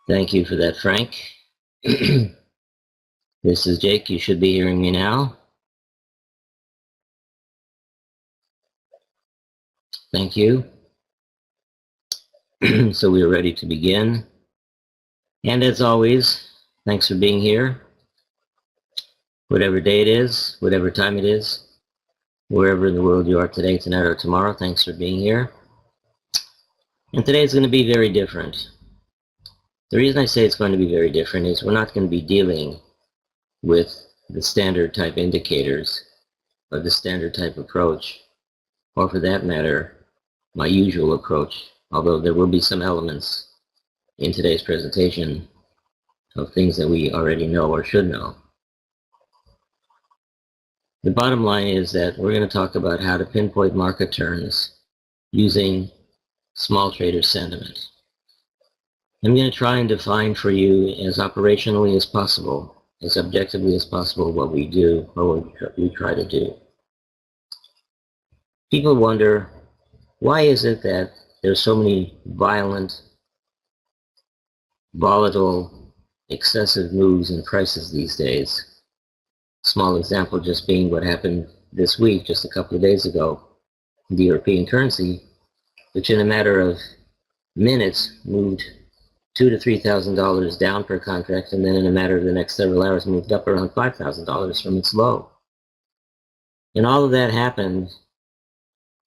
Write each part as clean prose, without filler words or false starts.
Thank you for that, Frank. This is Jake. You should be hearing me now. Thank you. So we are ready to begin. And as always, thanks for being here. Whatever day it is, whatever time it is, wherever in the world you are today, tonight, or tomorrow, thanks for being here. And today is going to be very different. The reason I say it's going to be very different is we're not going to be dealing with the standard type indicators or the standard type approach, or for that matter, my usual approach, although there will be some elements in today's presentation of things that we already know or should know. The bottom line is that we're going to talk about how to pinpoint market turns using small trader sentiment. I'm going to try and define for you as operationally as possible, as objectively as possible, what we do or what we try to do. People wonder, why is it that there's so many violent, volatile, excessive moves in prices these days? Small example just being what happened this week, just a couple of days ago, the European currency, which in a matter of minutes moved $2,000 to $3,000 down per contract, and then in a matter of the next several hours moved up around $5,000 from its low. And all of that happened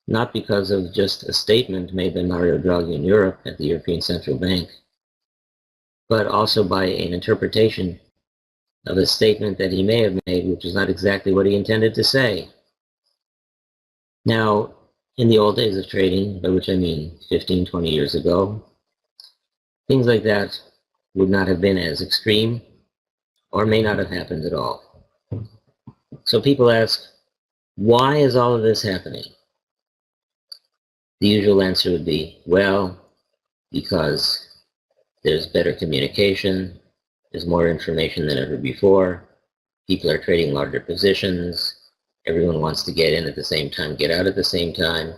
not because of just a statement made by Mario Draghi in Europe at the European Central Bank, but also by an interpretation of a statement that he may have made, which is not exactly what he intended to say. Now, in the old days of trading, by which I mean 15, 20 years ago, things like that would not have been as extreme or may not have happened at all. So people ask, why is all of this happening? The usual answer would be, well, because there's better communication, there's more information than ever before, people are trading larger positions, everyone wants to get in at the same time, get out at the same time,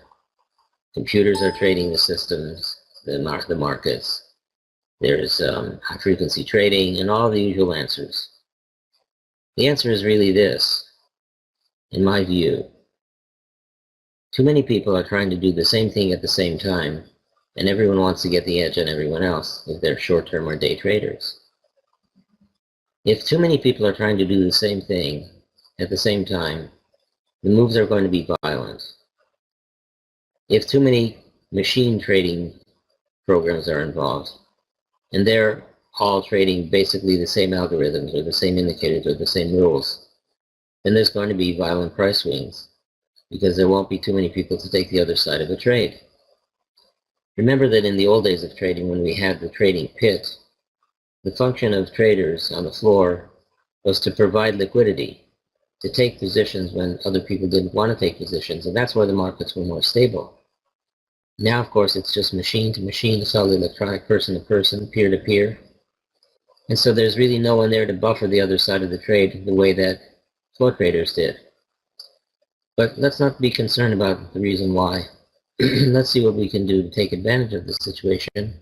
computers are trading the systems, the markets, there's high frequency trading, and all the usual answers. The answer is really this, in my view. Too many people are trying to do the same thing at the same time, and everyone wants to get the edge on everyone else if they're short-term or day traders. If too many people are trying to do the same thing at the same time, the moves are going to be violent. If too many machine trading programs are involved, and they're all trading basically the same algorithms or the same indicators or the same rules, then there's going to be violent price swings because there won't be too many people to take the other side of the trade. Remember that in the old days of trading, when we had the trading pit, the function of traders on the floor was to provide liquidity, to take positions when other people didn't want to take positions, and that's why the markets were more stable. Now, of course, it's just machine to machine, it's all electronic, person to person, peer to peer. And so there's really no one there to buffer the other side of the trade the way that floor traders did. But let's not be concerned about the reason why. Let's see what we can do to take advantage of this situation,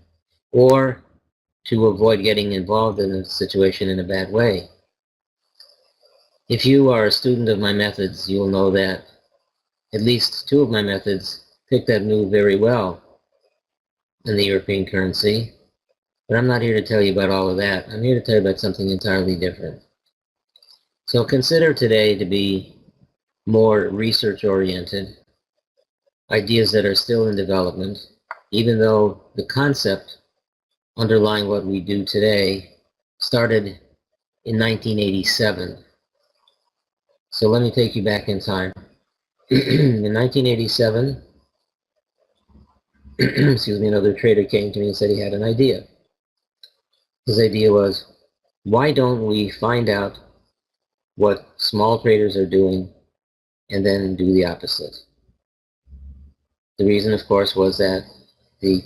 or to avoid getting involved in a situation in a bad way. If you are a student of my methods, you will know that at least two of my methods pick that move very well in the European currency. But I'm not here to tell you about all of that. I'm here to tell you about something entirely different. So consider today to be more research-oriented, ideas that are still in development, even though the concept underlying what we do today started in 1987. So let me take you back in time. In 1987, excuse me, another trader came to me and said he had an idea. His idea was, why don't we find out what small traders are doing and then do the opposite? The reason, of course, was that the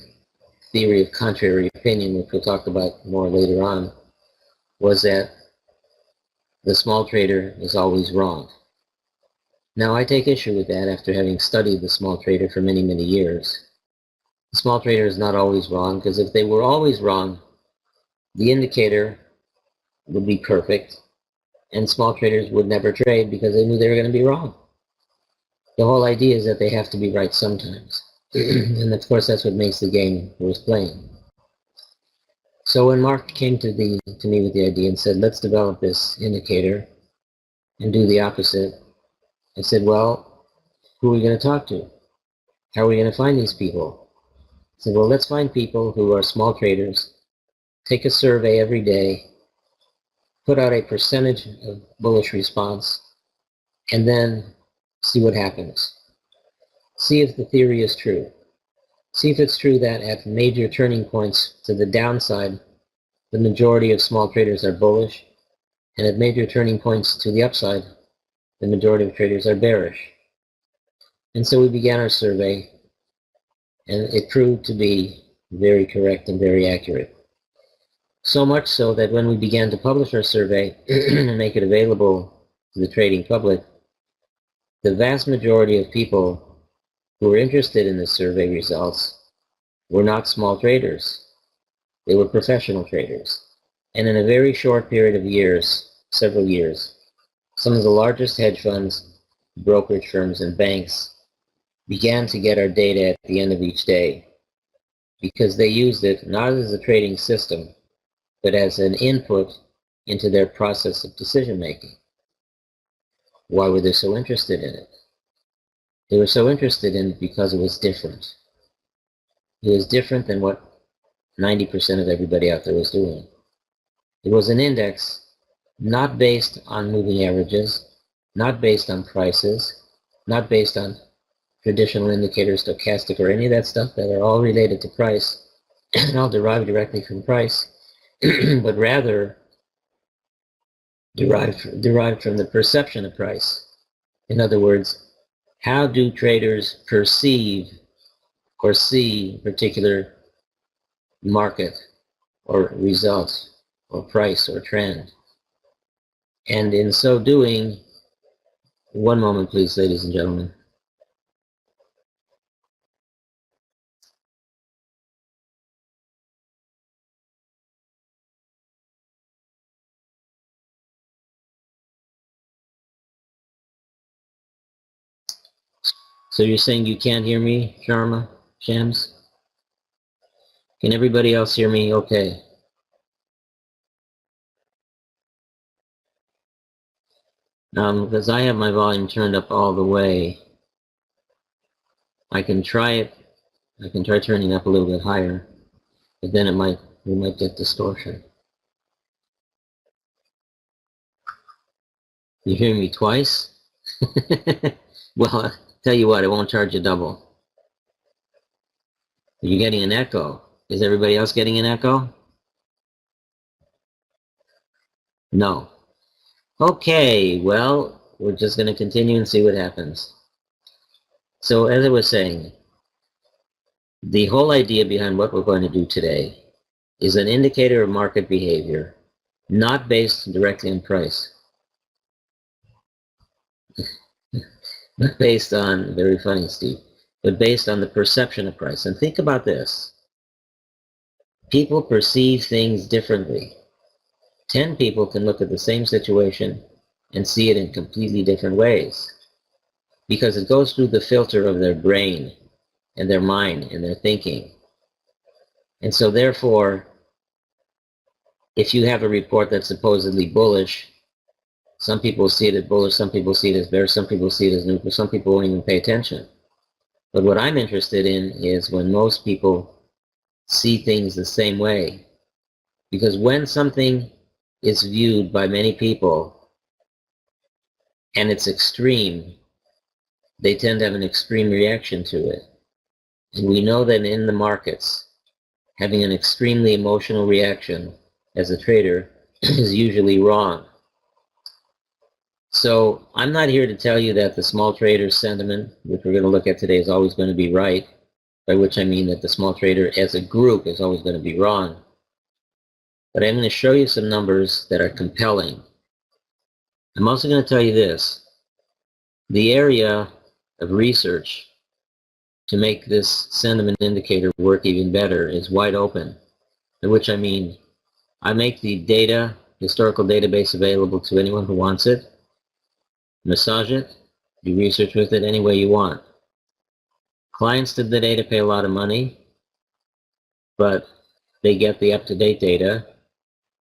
theory of contrary opinion, which we'll talk about more later on, was that the small trader is always wrong. Now, I take issue with that after having studied the small trader for many, many years. The small trader is not always wrong, because if they were always wrong, the indicator would be perfect, and small traders would never trade because they knew they were going to be wrong. The whole idea is that they have to be right sometimes. And of course, that's what makes the game worth playing. So when Mark came to me with the idea and said, let's develop this indicator and do the opposite, I said, well, who are we going to talk to? How are we going to find these people? I said, well, let's find people who are small traders, take a survey every day, put out a percentage of bullish response, and then see what happens. See if the theory is true. See if it's true that at major turning points to the downside, the majority of small traders are bullish, and at major turning points to the upside, the majority of traders are bearish. And so we began our survey, and it proved to be very correct and very accurate. So much so that when we began to publish our survey and make it available to the trading public, the vast majority of people who were interested in the survey results were not small traders. They were professional traders. And in a very short period of years, several years, some of the largest hedge funds, brokerage firms, and banks began to get our data at the end of each day because they used it not as a trading system, but as an input into their process of decision making. Why were they so interested in it? They were so interested in it because it was different. It was different than what 90% of everybody out there was doing. It was an index not based on moving averages, not based on prices, not based on traditional indicators, stochastic, or any of that stuff that are all related to price and all derived directly from price, but rather derived from the perception of price. In other words, how do traders perceive or see a particular market or result or price or trend? And in so doing, one moment please, ladies and gentlemen. So you're saying you can't hear me, Sharma, Shams? Can everybody else hear me okay? Because I have my volume turned up all the way. I can try it. I can try turning up a little bit higher, but then we might get distortion. You hear me twice? Well, I'll tell you what, I won't charge you double. You're getting an echo. Is everybody else getting an echo? No. Okay, well, we're just going to continue and see what happens. So as I was saying, the whole idea behind what we're going to do today is an indicator of market behavior, not based directly on price. Not based on, very funny, Steve, but based on the perception of price. And think about this. People perceive things differently. 10 people can look at the same situation and see it in completely different ways because it goes through the filter of their brain and their mind and their thinking. And so therefore, if you have a report that's supposedly bullish, some people see it as bullish, some people see it as bearish, some people see it as neutral, some people won't even pay attention. But what I'm interested in is when most people see things the same way. Because when something is viewed by many people and it's extreme, they tend to have an extreme reaction to it. And we know that in the markets, having an extremely emotional reaction as a trader is usually wrong. So I'm not here to tell you that the small trader sentiment, which we're going to look at today, is always going to be right, by which I mean that the small trader as a group is always going to be wrong. But I'm going to show you some numbers that are compelling. I'm also going to tell you this. The area of research to make this sentiment indicator work even better is wide open, by which I mean I make the data, historical database available to anyone who wants it. Massage it, do research with it any way you want. Clients to the data pay a lot of money, but they get the up-to-date data.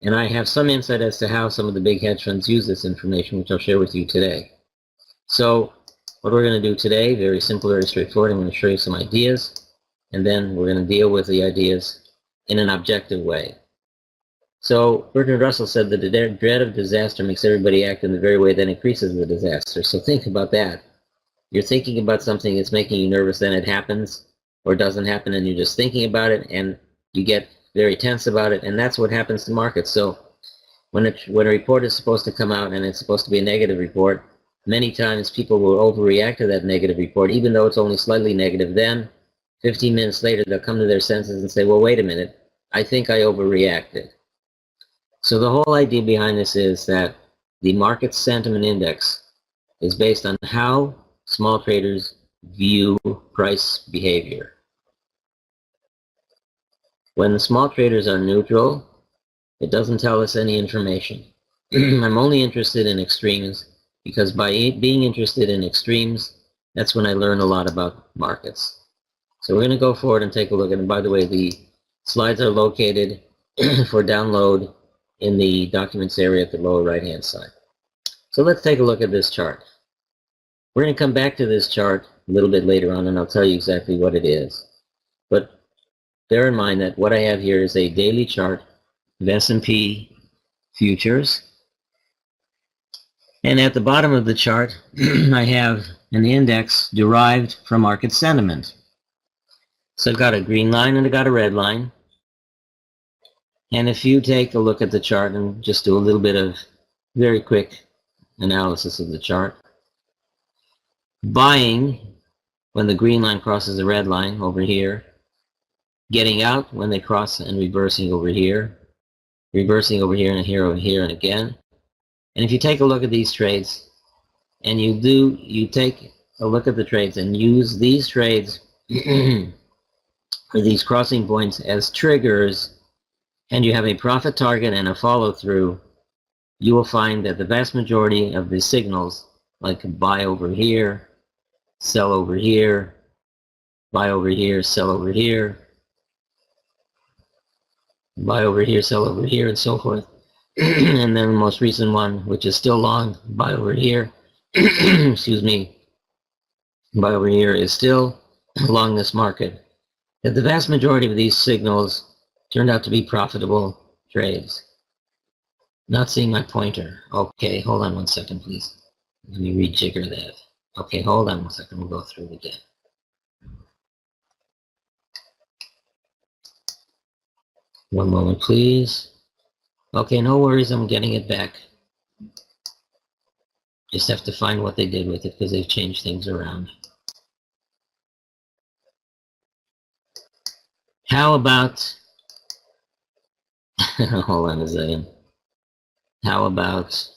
And I have some insight as to how some of the big hedge funds use this information, which I'll share with you today. So what we're going to do today, very simple, very straightforward. I'm going to show you some ideas, and then we're going to deal with the ideas in an objective way. So Bertrand Russell said that the dread of disaster makes everybody act in the very way that increases the disaster. So think about that. You're thinking about something that's making you nervous, then it happens or doesn't happen, and you're just thinking about it, and you get very tense about it, and that's what happens to markets. So when a report is supposed to come out and it's supposed to be a negative report, many times people will overreact to that negative report, even though it's only slightly negative. Then 15 minutes later, they'll come to their senses and say, well, wait a minute, I think I overreacted. So the whole idea behind this is that the market sentiment index is based on how small traders view price behavior. When the small traders are neutral, it doesn't tell us any information. I'm only interested in extremes because by being interested in extremes, that's when I learn a lot about markets. So we're going to go forward and take a look. And by the way, the slides are located for download in the documents area at the lower right-hand side. So let's take a look at this chart. We're going to come back to this chart a little bit later on, and I'll tell you exactly what it is. But bear in mind that what I have here is a daily chart of S&P futures. And at the bottom of the chart, I have an index derived from market sentiment. So I've got a green line and I've got a red line. And if you take a look at the chart and just do a little bit of very quick analysis of the chart, buying when the green line crosses the red line over here, getting out when they cross and reversing over here and here, over here, and again. And if you take a look at these trades, and you take a look at the trades and use these trades or these crossing points as triggers, and you have a profit target and a follow-through, you will find that the vast majority of the signals, like buy over here, sell over here, buy over here, sell over here, buy over here, sell over here, and so forth. And then the most recent one, which is still long, buy over here, excuse me, buy over here is still along this market. That the vast majority of these signals turned out to be profitable trades. Not seeing my pointer. Okay, hold on one second, please. Let me rejigger that. Okay, hold on one second. We'll go through it again. One moment, please. Okay, no worries. I'm getting it back. Just have to find what they did with it because they've changed things around. How about... hold on a second. How about...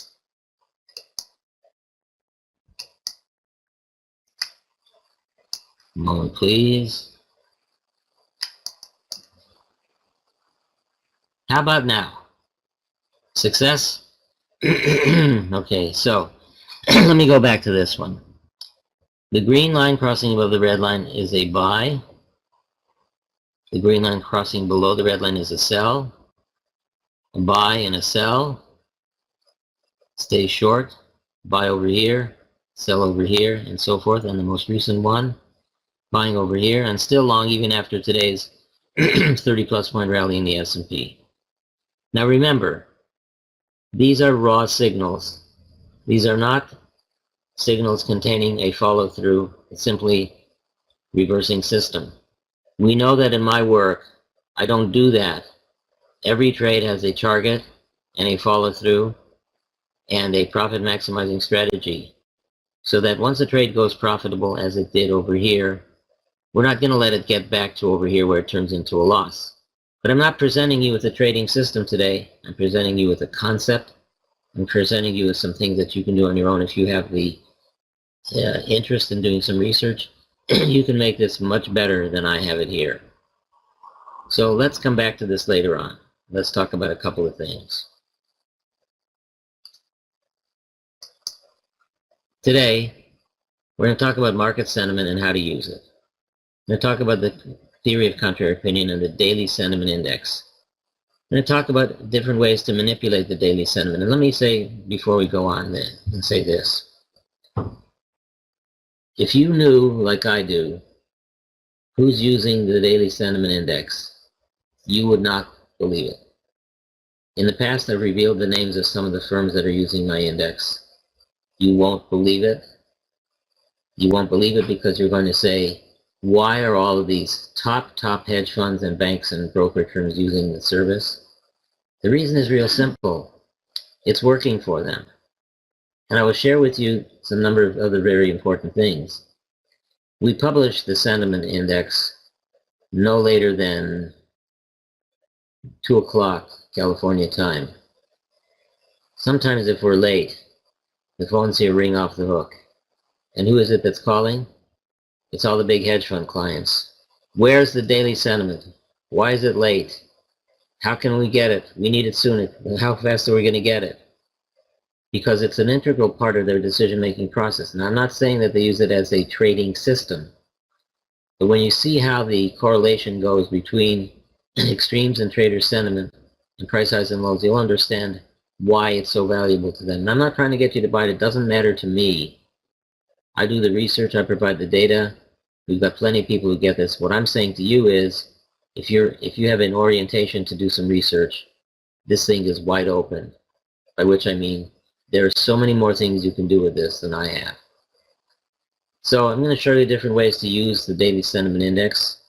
moment, please. How about now? Success? Okay, so let me go back to this one. The green line crossing above the red line is a buy. The green line crossing below the red line is a sell. A buy and a sell. Stay short. Buy over here. Sell over here, and so forth. And the most recent one, buying over here, and still long even after today's 30-plus point rally in the S&P. Now remember, these are raw signals. These are not signals containing a follow-through. It's simply reversing system. We know that in my work, I don't do that. Every trade has a target and a follow-through and a profit maximizing strategy. So that once a trade goes profitable, as it did over here, we're not going to let it get back to over here where it turns into a loss. But I'm not presenting you with a trading system today. I'm presenting you with a concept. I'm presenting you with some things that you can do on your own if you have the interest in doing some research. You can make this much better than I have it here. So let's come back to this later on. let's talk about a couple of things. Today, we're going to talk about market sentiment and how to use it. We're going to talk about the theory of contrary opinion and the daily sentiment index. We're going to talk about different ways to manipulate the daily sentiment. And let me say, before we go on then, and say this. If you knew, like I do, who's using the daily sentiment index, you would not believe it. In the past, I've revealed the names of some of the firms that are using my index. You won't believe it. You won't believe it because you're going to say, why are all of these top hedge funds and banks and broker firms using the service? The reason is real simple. It's working for them. And I will share with you some number of other very important things. We publish the sentiment index no later than 2 o'clock California time. Sometimes if we're late, the phones here ring off the hook. And who is it that's calling? It's all the big hedge fund clients. Where's the daily sentiment? Why is it late? How can we get it? We need it sooner. How fast are we going to get it? Because it's an integral part of their decision-making process. And I'm not saying that they use it as a trading system. But when you see how the correlation goes between extremes in trader sentiment and price highs and lows, you'll understand why it's so valuable to them. And I'm not trying to get you to buy it. It doesn't matter to me. I do the research. I provide the data. We've got plenty of people who get this. What I'm saying to you is, if you have an orientation to do some research, this thing is wide open. By which I mean, there are so many more things you can do with this than I have. So I'm going to show you different ways to use the daily sentiment index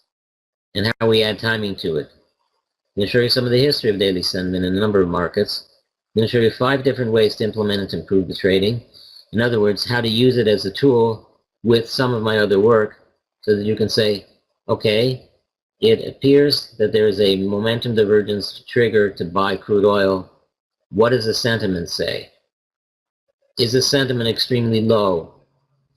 and how we add timing to it. I'm going to show you some of the history of daily sentiment in a number of markets. I'm going to show you 5 different ways to implement it to improve the trading. In other words, how to use it as a tool with some of my other work so that you can say, okay, it appears that there is a momentum divergence trigger to buy crude oil. What does the sentiment say? Is the sentiment extremely low?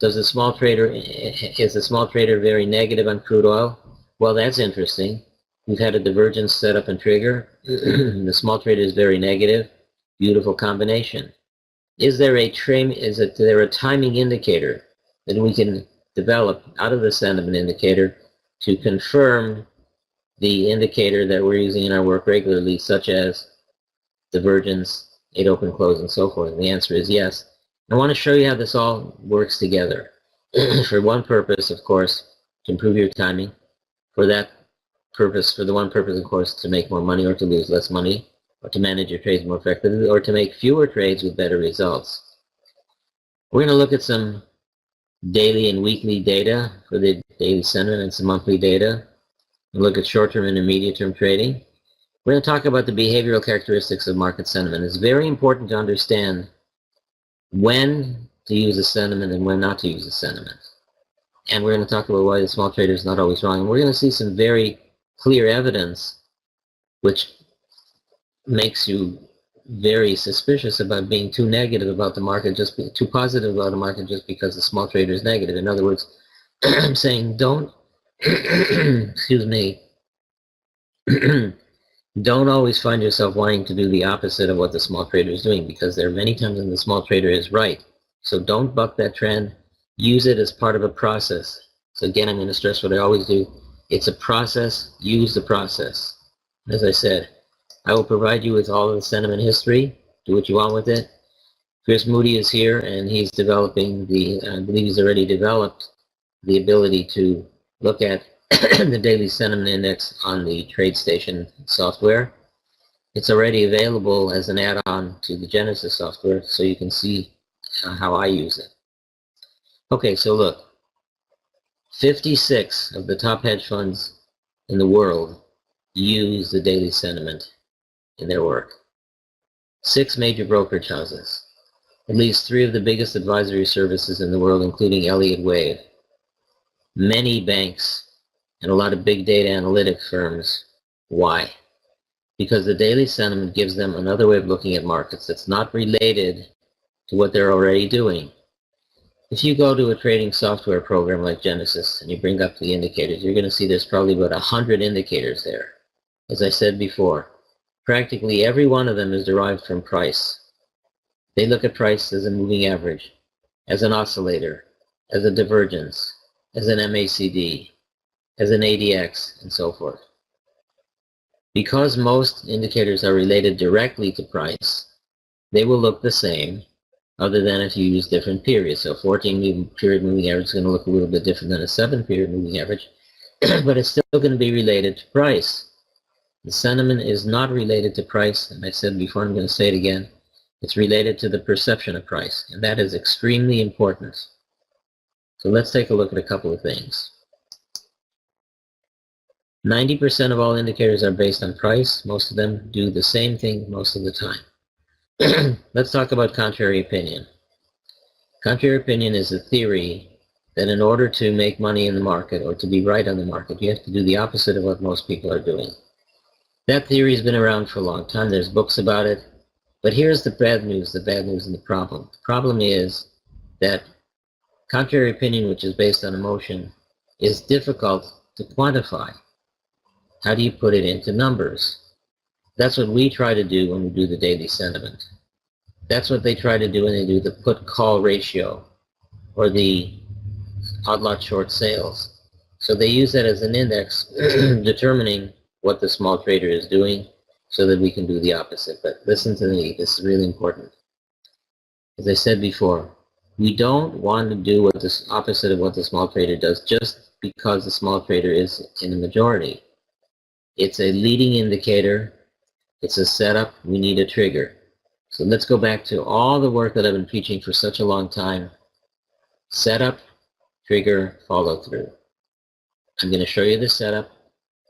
Is the small trader very negative on crude oil? Well, that's interesting. We've had a divergence set up and trigger. The small trader is very negative. Beautiful combination. Is there a timing indicator that we can develop out of the sentiment indicator to confirm the indicator that we're using in our work regularly, such as divergence, 8 open close, and so forth? And the answer is yes. I want to show you how this all works together. For one purpose, of course, to improve your timing. For the one purpose, of course, to make more money or to lose less money, or to manage your trades more effectively, or to make fewer trades with better results. We're going to look at some daily and weekly data for the daily sentiment and some monthly data. We'll look at short-term and intermediate-term trading. We're going to talk about the behavioral characteristics of market sentiment. It's very important to understand when to use a sentiment and when not to use a sentiment. And we're going to talk about why the small trader is not always wrong. And we're going to see some very clear evidence which makes you very suspicious about being too negative about the market, too positive about the market just because the small trader is negative. In other words, I'm saying don't, excuse me, don't always find yourself wanting to do the opposite of what the small trader is doing, because there are many times when the small trader is right. So don't buck that trend. Use it as part of a process. So again, I'm going to stress what I always do. It's a process. Use the process. As I said, I will provide you with all of the sentiment history. Do what you want with it. Chris Moody is here, and he's developing I believe he's already developed the ability to look at the daily sentiment index on the TradeStation software. It's already available as an add-on to the Genesis software, so you can see how I use it. Okay, so look, 56 of the top hedge funds in the world use the daily sentiment in their work. 6 major brokerage houses. At least 3 of the biggest advisory services in the world, including Elliott Wave. Many banks and a lot of big data analytic firms. Why? Because the daily sentiment gives them another way of looking at markets that's not related to what they're already doing. If you go to a trading software program like Genesis and you bring up the indicators, you're going to see there's probably about 100 indicators there. As I said before, Practically every one of them is derived from price. They look at price as a moving average, as an oscillator, as a divergence, as an MACD, as an ADX, and so forth. Because most indicators are related directly to price, they will look the same, other than if you use different periods. So 14-period moving average is going to look a little bit different than a 7-period moving average, but it's still going to be related to price. The sentiment is not related to price, and I said before, I'm going to say it again, it's related to the perception of price, and that is extremely important. So let's take a look at a couple of things. 90% of all indicators are based on price. Most of them do the same thing most of the time. Let's talk about contrary opinion. Contrary opinion is a theory that in order to make money in the market or to be right on the market, you have to do the opposite of what most people are doing. That theory has been around for a long time. There's books about it. But here's the bad news and the problem. The problem is that contrary opinion, which is based on emotion, is difficult to quantify. How do you put it into numbers? That's what we try to do when we do the daily sentiment. That's what they try to do when they do the put-call ratio or the odd-lot short sales. So they use that as an index determining what the small trader is doing so that we can do the opposite. But listen to me, this is really important. As I said before, we don't want to do what the opposite of what the small trader does just because the small trader is in the majority. It's a leading indicator. It's a setup. We need a trigger. So let's go back to all the work that I've been preaching for such a long time. Setup, trigger, follow through. I'm going to show you the setup.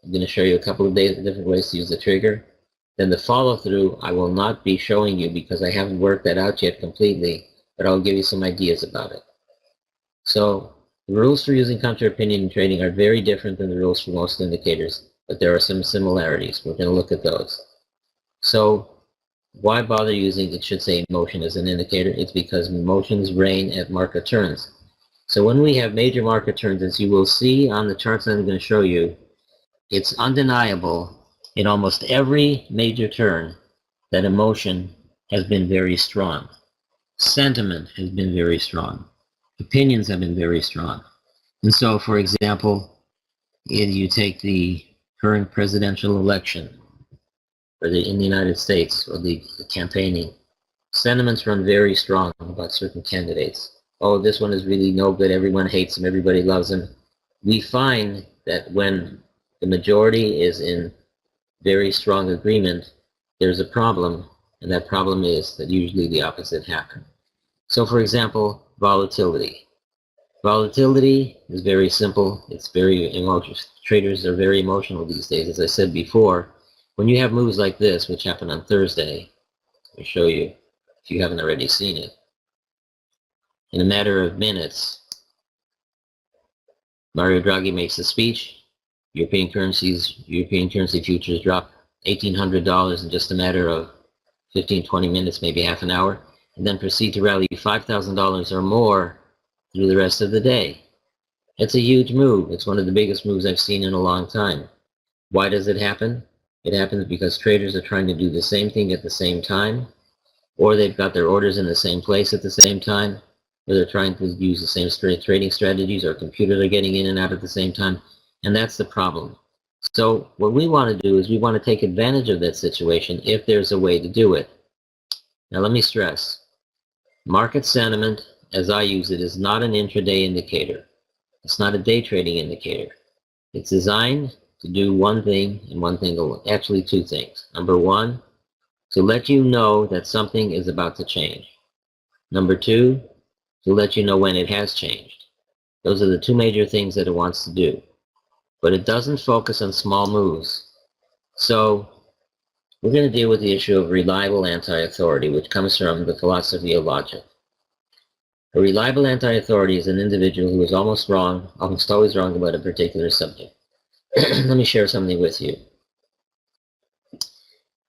I'm going to show you a couple of different ways to use the trigger. Then the follow through I will not be showing you because I haven't worked that out yet completely, but I'll give you some ideas about it. So the rules for using contrary opinion in trading are very different than the rules for most indicators, but there are some similarities. We're going to look at those. So why bother using, it should say emotion as an indicator? It's because emotions reign at market turns. So when we have major market turns, as you will see on the charts that I'm going to show you, it's undeniable in almost every major turn that emotion has been very strong. Sentiment has been very strong. Opinions have been very strong. And so, for example, if you take the current presidential election in the United States, or the campaigning, sentiments run very strong about certain candidates. Oh, this one is really no good, everyone hates him, everybody loves him. We find that when the majority is in very strong agreement, there's a problem, and that problem is that usually the opposite happens. So for example, volatility. Volatility is very simple. It's very emotional. Traders are very emotional these days. As I said before, when you have moves like this, which happened on Thursday, let me show you if you haven't already seen it. In a matter of minutes, Mario Draghi makes a speech. European currency futures drop $1,800 in just a matter of 15-20 minutes, maybe half an hour, and then proceed to rally $5,000 or more through the rest of the day. It's a huge move. It's one of the biggest moves I've seen in a long time. Why does it happen? It happens because traders are trying to do the same thing at the same time, or they've got their orders in the same place at the same time, or they're trying to use the same trading strategies, or computers are getting in and out at the same time, and that's the problem. So what we want to do is we want to take advantage of that situation if there's a way to do it. Now let me stress, market sentiment, as I use it, is not an intraday indicator. It's not a day trading indicator. It's designed to do one thing and one thing alone. Actually, two things. Number one, to let you know that something is about to change. Number two, to let you know when it has changed. Those are the two major things that it wants to do. But it doesn't focus on small moves. So we're going to deal with the issue of reliable anti-authority, which comes from the philosophy of logic. A reliable anti-authority is an individual who is almost always wrong about a particular subject. Let me share something with you.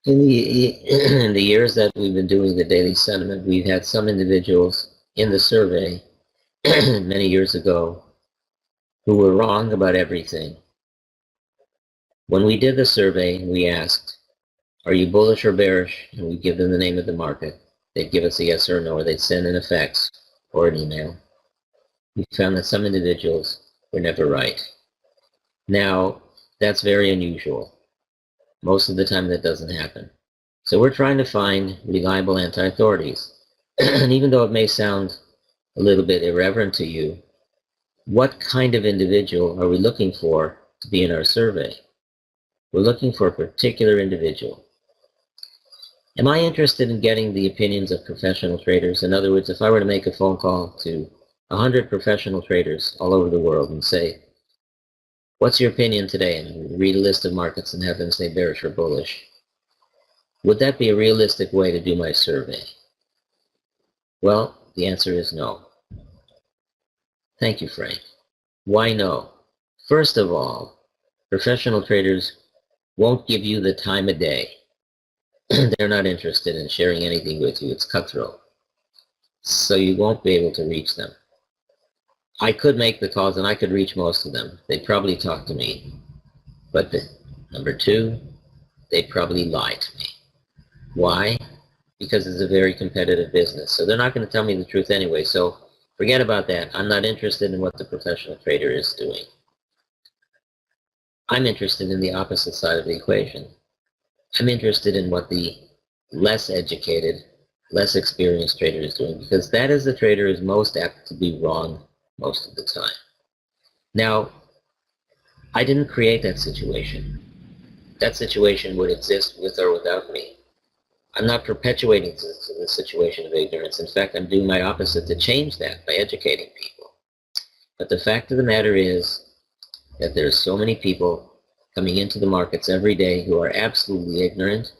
In the years that we've been doing the daily sentiment, we've had some individuals in the survey many years ago who were wrong about everything. When we did the survey, we asked, are you bullish or bearish? And we give them the name of the market. They'd give us a yes or no, or they'd send an fax or an email. We found that some individuals were never right. Now, that's very unusual. Most of the time that doesn't happen. So we're trying to find reliable anti-authorities. And even though it may sound a little bit irreverent to you, what kind of individual are we looking for to be in our survey? We're looking for a particular individual. Am I interested in getting the opinions of professional traders? In other words, if I were to make a phone call to 100 professional traders all over the world and say, what's your opinion today? And read a list of markets and have them say bearish or bullish. Would that be a realistic way to do my survey? Well, the answer is no. Thank you, Frank. Why no? First of all, professional traders won't give you the time of day. They're not interested in sharing anything with you. It's cutthroat. So you won't be able to reach them. I could make the calls and I could reach most of them. They'd probably talk to me. But number two, they'd probably lie to me. Why? Because it's a very competitive business. So they're not going to tell me the truth anyway. So forget about that. I'm not interested in what the professional trader is doing. I'm interested in the opposite side of the equation. I'm interested in what the less educated, less experienced trader is doing, because that is the trader is most apt to be wrong most of the time. Now, I didn't create that situation. That situation would exist with or without me. I'm not perpetuating the situation of ignorance. In fact, I'm doing my opposite to change that by educating people. But the fact of the matter is that there's so many people coming into the markets every day who are absolutely ignorant,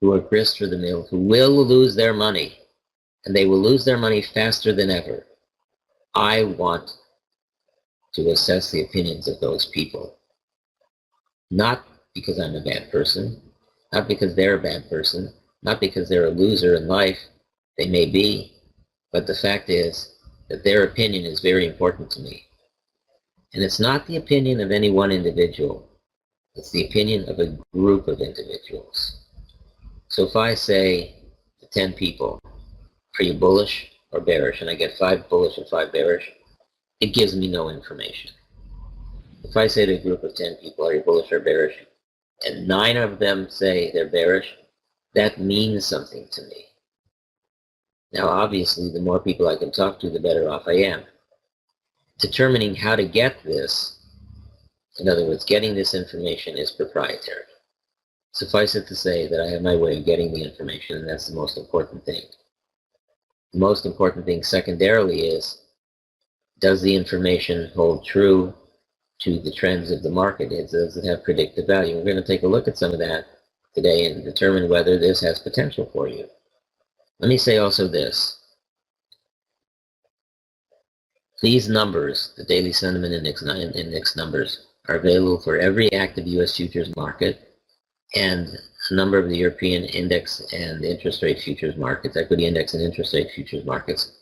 who are grist for the mill, who will lose their money, and they will lose their money faster than ever. I want to assess the opinions of those people, not because I'm a bad person, not because they're a bad person, not because they're a loser in life. They may be, but the fact is that their opinion is very important to me. And it's not the opinion of any one individual. It's the opinion of a group of individuals. So if I say to 10 people, are you bullish or bearish? And I get 5 bullish and 5 bearish, it gives me no information. If I say to a group of 10 people, are you bullish or bearish? And 9 of them say they're bearish, that means something to me. Now, obviously, the more people I can talk to, the better off I am. Determining how to get this, in other words, getting this information, is proprietary. Suffice it to say that I have my way of getting the information, and that's the most important thing. The most important thing secondarily is, does the information hold true to the trends of the market? Does it have predictive value? We're going to take a look at some of that today and determine whether this has potential for you. Let me say also this. These numbers, the Daily Sentiment Index numbers, are available for every active U.S. futures market and a number of the European index and interest rate futures markets, equity index and interest rate futures markets.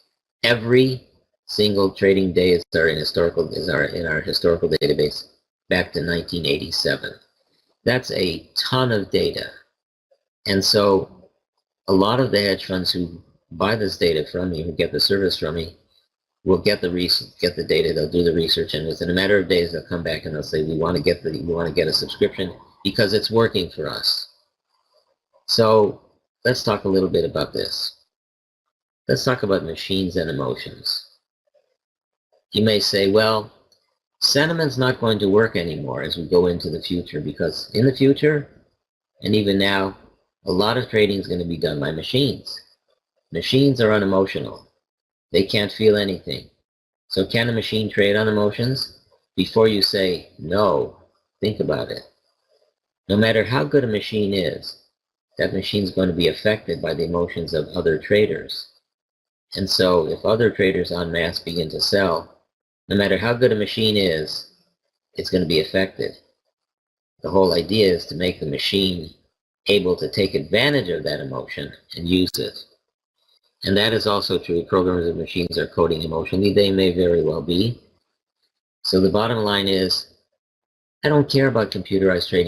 Every single trading day is in our historical database back to 1987. That's a ton of data. And so a lot of the hedge funds who buy this data from me, who get the service from me, will get the data, they'll do the research, and within a matter of days they'll come back and they'll say, we want to get a subscription because it's working for us. So let's talk a little bit about this. Let's talk about machines and emotions. You may say, well, sentiment's not going to work anymore as we go into the future, because in the future, and even now, a lot of trading is going to be done by machines. Machines are unemotional. They can't feel anything. So can a machine trade on emotions? Before you say no, think about it. No matter how good a machine is, that machine's going to be affected by the emotions of other traders. And so if other traders en masse begin to sell, no matter how good a machine is, it's going to be affected. The whole idea is to make the machine able to take advantage of that emotion and use it. And that is also true. Programmers of machines are coding emotionally. They may very well be. So the bottom line is, I don't care about computerized trading